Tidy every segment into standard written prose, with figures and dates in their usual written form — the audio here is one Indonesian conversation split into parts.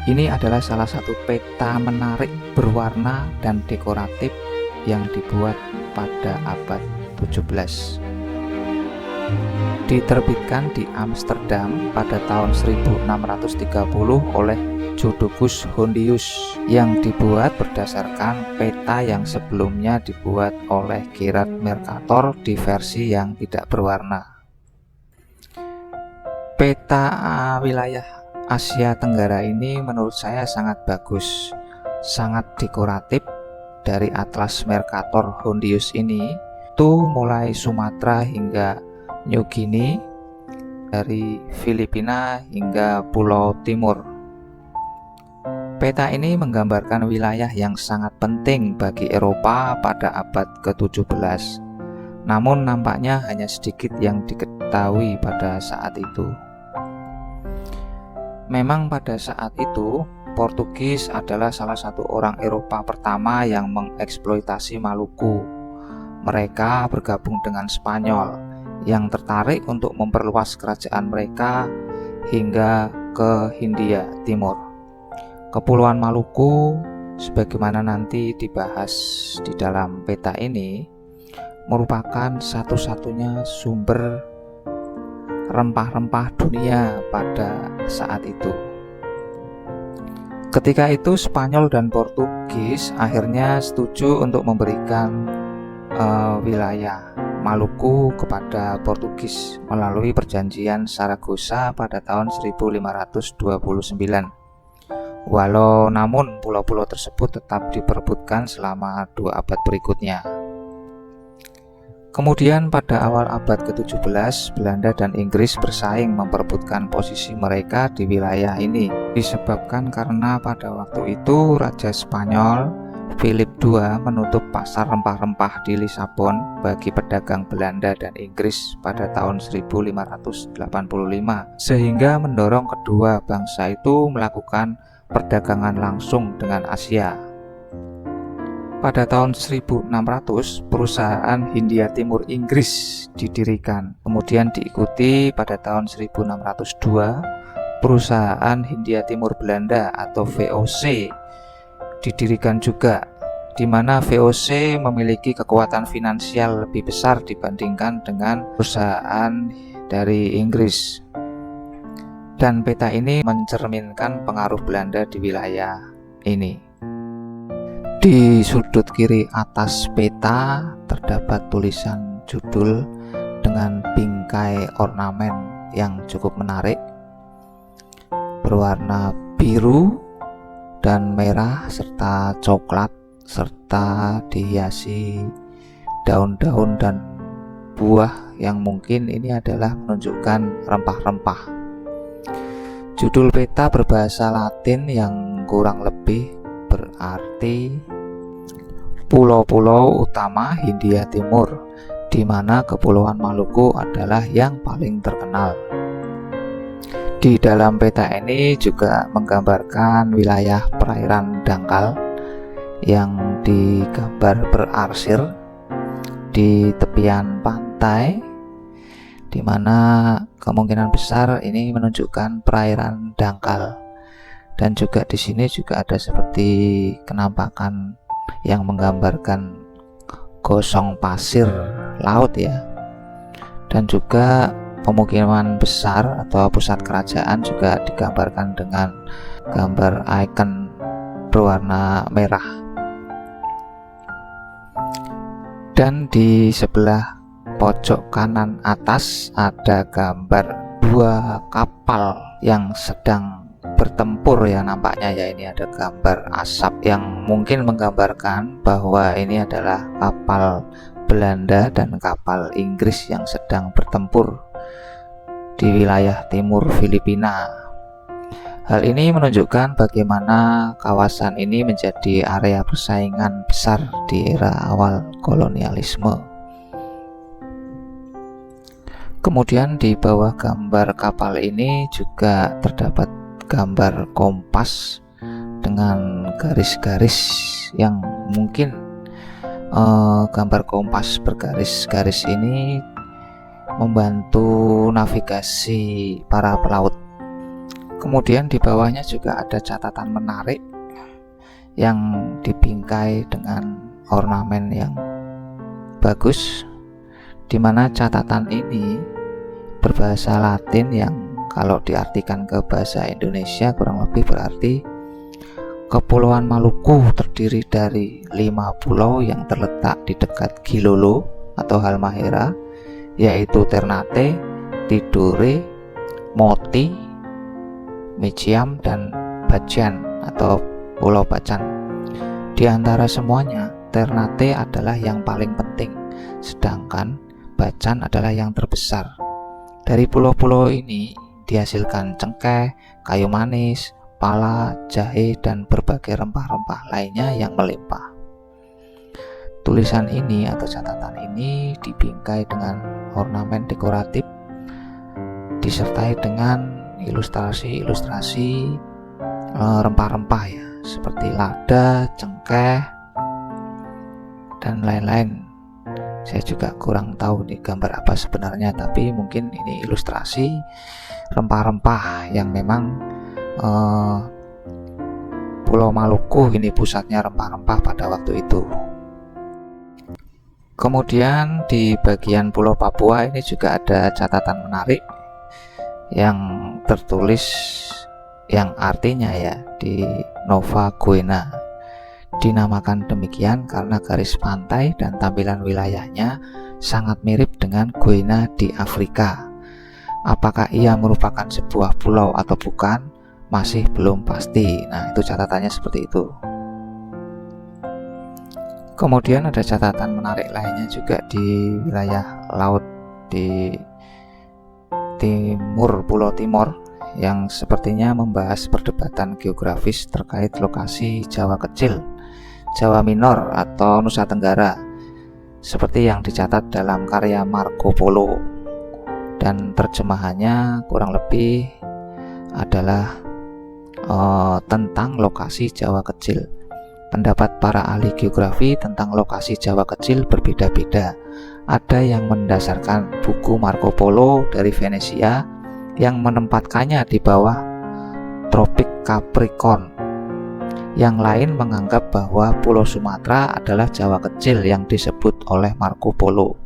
Ini adalah salah satu peta menarik berwarna dan dekoratif yang dibuat pada abad 17. Diterbitkan di Amsterdam pada tahun 1630 oleh Jodocus Hondius yang dibuat berdasarkan peta yang sebelumnya dibuat oleh Gerard Mercator di versi yang tidak berwarna. Peta wilayah Asia Tenggara ini menurut saya sangat bagus, sangat dekoratif. Dari Atlas Mercator Hondius ini tuh mulai Sumatera hingga New Guinea, dari Filipina hingga Pulau Timur. Peta ini menggambarkan wilayah yang sangat penting bagi Eropa pada abad ke-17. Namun nampaknya hanya sedikit yang diketahui pada saat itu. Memang pada saat itu Portugis adalah salah satu orang Eropa pertama yang mengeksploitasi Maluku. Mereka bergabung dengan Spanyol yang tertarik untuk memperluas kerajaan mereka hingga ke Hindia Timur. Kepulauan Maluku, sebagaimana nanti dibahas di dalam peta ini, merupakan satu-satunya sumber rempah-rempah dunia pada saat itu. Ketika itu Spanyol dan Portugis akhirnya setuju untuk memberikan wilayah Maluku kepada Portugis melalui perjanjian Saragossa pada tahun 1529. Namun pulau-pulau tersebut tetap diperebutkan selama 2 abad berikutnya. Kemudian pada awal abad ke-17, Belanda dan Inggris bersaing memperebutkan posisi mereka di wilayah ini. Disebabkan karena pada waktu itu Raja Spanyol Philip II menutup pasar rempah-rempah di Lisabon bagi pedagang Belanda dan Inggris pada tahun 1585, sehingga mendorong kedua bangsa itu melakukan perdagangan langsung dengan Asia. Pada tahun 1600, perusahaan Hindia Timur Inggris didirikan. Kemudian diikuti pada tahun 1602, perusahaan Hindia Timur Belanda atau VOC didirikan juga, di mana VOC memiliki kekuatan finansial lebih besar dibandingkan dengan perusahaan dari Inggris. Dan peta ini mencerminkan pengaruh Belanda di wilayah ini. Di sudut kiri atas peta terdapat tulisan judul dengan bingkai ornamen yang cukup menarik, berwarna biru dan merah serta coklat, serta dihiasi daun-daun dan buah yang mungkin ini adalah menunjukkan rempah-rempah. Judul peta berbahasa Latin yang kurang lebih berarti pulau-pulau utama Hindia Timur, di mana Kepulauan Maluku adalah yang paling terkenal. Di dalam peta ini juga menggambarkan wilayah perairan dangkal yang digambar berarsir di tepian pantai, di mana kemungkinan besar ini menunjukkan perairan dangkal. Dan juga di sini juga ada seperti kenampakan yang menggambarkan gosong pasir laut ya. Dan juga pemukiman besar atau pusat kerajaan juga digambarkan dengan gambar ikon berwarna merah. Dan di sebelah pojok kanan atas ada gambar 2 kapal yang sedang bertempur ya, nampaknya ya. Ini ada gambar asap yang mungkin menggambarkan bahwa ini adalah kapal Belanda dan kapal Inggris yang sedang bertempur di wilayah timur Filipina. Hal ini menunjukkan bagaimana kawasan ini menjadi area persaingan besar di era awal kolonialisme. Kemudian di bawah gambar kapal ini juga terdapat gambar kompas dengan garis-garis yang mungkin gambar kompas bergaris-garis ini membantu navigasi para pelaut. Kemudian di bawahnya juga ada catatan menarik yang dibingkai dengan ornamen yang bagus, di mana catatan ini berbahasa Latin yang kalau diartikan ke bahasa Indonesia kurang lebih berarti Kepulauan Maluku terdiri dari 5 pulau yang terletak di dekat Gilolo atau Halmahera, yaitu Ternate, Tidore, Moti, Michiam, dan Bajan atau Pulau Bacan. Di antara semuanya, Ternate adalah yang paling penting, sedangkan Bacan adalah yang terbesar. Dari pulau-pulau ini dihasilkan cengkeh, kayu manis, pala, jahe, dan berbagai rempah-rempah lainnya yang melimpah. Tulisan ini atau catatan ini dibingkai dengan ornamen dekoratif, disertai dengan ilustrasi-ilustrasi rempah-rempah ya, seperti lada, cengkeh, dan lain-lain. Saya juga kurang tahu nih gambar apa sebenarnya, tapi mungkin ini ilustrasi rempah-rempah yang memang Pulau Maluku ini pusatnya rempah-rempah pada waktu itu. Kemudian di bagian Pulau Papua ini juga ada catatan menarik yang tertulis yang artinya ya di Nova Guinea. Dinamakan demikian karena garis pantai dan tampilan wilayahnya sangat mirip dengan Guinea di Afrika. Apakah ia merupakan sebuah pulau atau bukan, masih belum pasti. Nah, itu catatannya seperti itu. Kemudian ada catatan menarik lainnya juga di wilayah laut di timur Pulau Timor yang sepertinya membahas perdebatan geografis terkait lokasi Jawa Kecil, Jawa Minor atau Nusa Tenggara, seperti yang dicatat dalam karya Marco Polo, dan terjemahannya kurang lebih adalah tentang lokasi Jawa Kecil. Pendapat para ahli geografi tentang lokasi Jawa Kecil berbeda-beda. Ada yang mendasarkan buku Marco Polo dari Venesia yang menempatkannya di bawah tropik Capricorn. Yang lain menganggap bahwa Pulau Sumatera adalah Jawa Kecil yang disebut oleh Marco Polo.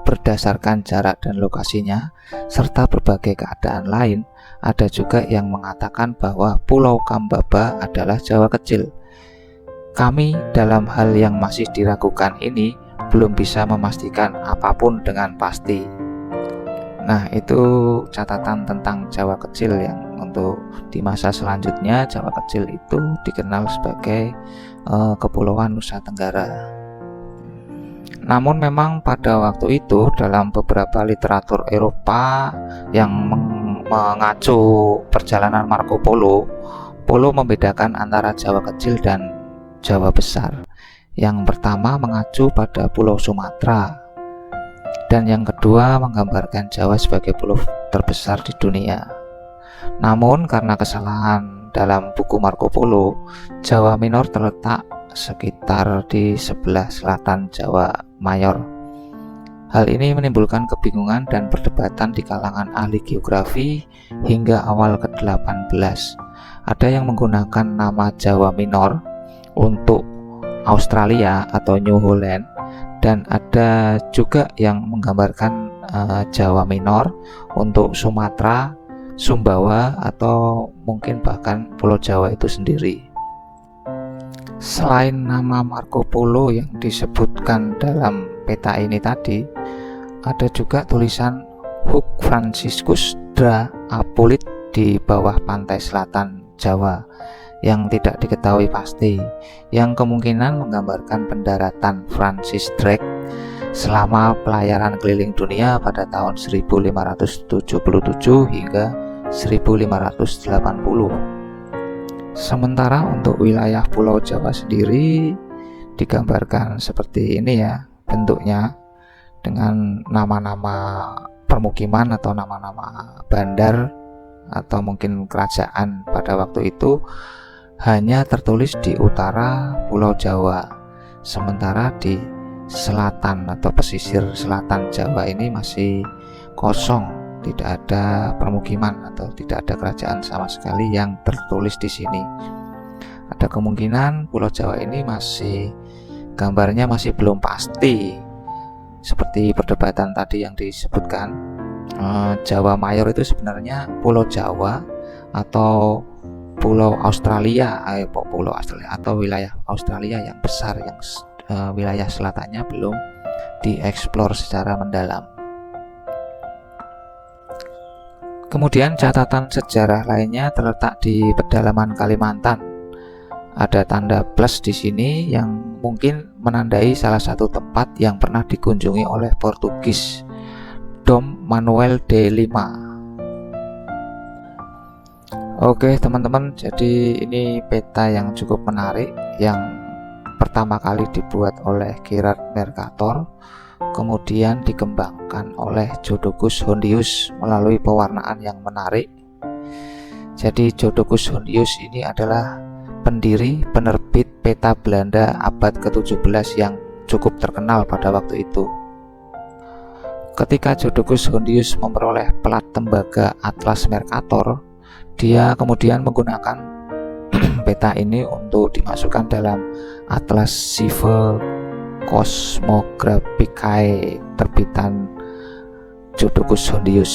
Berdasarkan jarak dan lokasinya, serta berbagai keadaan lain, ada juga yang mengatakan bahwa Pulau Kambaba adalah Jawa Kecil. Kami dalam hal yang masih diragukan ini belum bisa memastikan apapun dengan pasti. Nah, itu catatan tentang Jawa Kecil yang untuk di masa selanjutnya Jawa Kecil itu dikenal sebagai Kepulauan Nusa Tenggara. Namun memang pada waktu itu dalam beberapa literatur Eropa yang mengacu perjalanan Marco Polo, Polo membedakan antara Jawa Kecil dan Jawa Besar. Yang pertama mengacu pada Pulau Sumatera, dan yang kedua menggambarkan Jawa sebagai pulau terbesar di dunia. Namun karena kesalahan dalam buku Marco Polo, Jawa Minor terletak sekitar di sebelah selatan Jawa Mayor. Hal ini menimbulkan kebingungan dan perdebatan di kalangan ahli geografi hingga awal ke-18. Ada yang menggunakan nama Jawa Minor untuk Australia atau New Holland, dan ada juga yang menggambarkan Jawa Minor untuk Sumatera, Sumbawa, atau mungkin bahkan Pulau Jawa itu sendiri. Selain nama Marco Polo yang disebutkan dalam peta ini tadi, ada juga tulisan Hugh Franciscus de Apulit di bawah pantai selatan Jawa yang tidak diketahui pasti, yang kemungkinan menggambarkan pendaratan Francis Drake selama pelayaran keliling dunia pada tahun 1577 hingga 1580. Sementara untuk wilayah Pulau Jawa sendiri digambarkan seperti ini ya bentuknya, dengan nama-nama permukiman atau nama-nama bandar atau mungkin kerajaan pada waktu itu hanya tertulis di utara Pulau Jawa, sementara di selatan atau pesisir selatan Jawa ini masih kosong, tidak ada permukiman atau tidak ada kerajaan sama sekali yang tertulis di sini. Ada kemungkinan Pulau Jawa ini gambarnya masih belum pasti, seperti perdebatan tadi yang disebutkan. Jawa Mayor itu sebenarnya Pulau Jawa atau Pulau Australia atau wilayah Australia yang besar, yang wilayah selatannya belum dieksplor secara mendalam. Kemudian catatan sejarah lainnya terletak di pedalaman Kalimantan. Ada tanda plus di sini yang mungkin menandai salah satu tempat yang pernah dikunjungi oleh Portugis, Dom Manuel de Lima. Oke teman-teman, jadi ini peta yang cukup menarik yang pertama kali dibuat oleh Gerard Mercator, kemudian dikembangkan oleh Jodocus Hondius melalui pewarnaan yang menarik. Jadi Jodocus Hondius ini adalah pendiri penerbit peta Belanda abad ke-17 yang cukup terkenal pada waktu itu. Ketika Jodocus Hondius memperoleh plat tembaga Atlas Mercator, dia kemudian menggunakan peta ini untuk dimasukkan dalam Atlas Sive Cosmographicae terbitan Jodocus Hondius.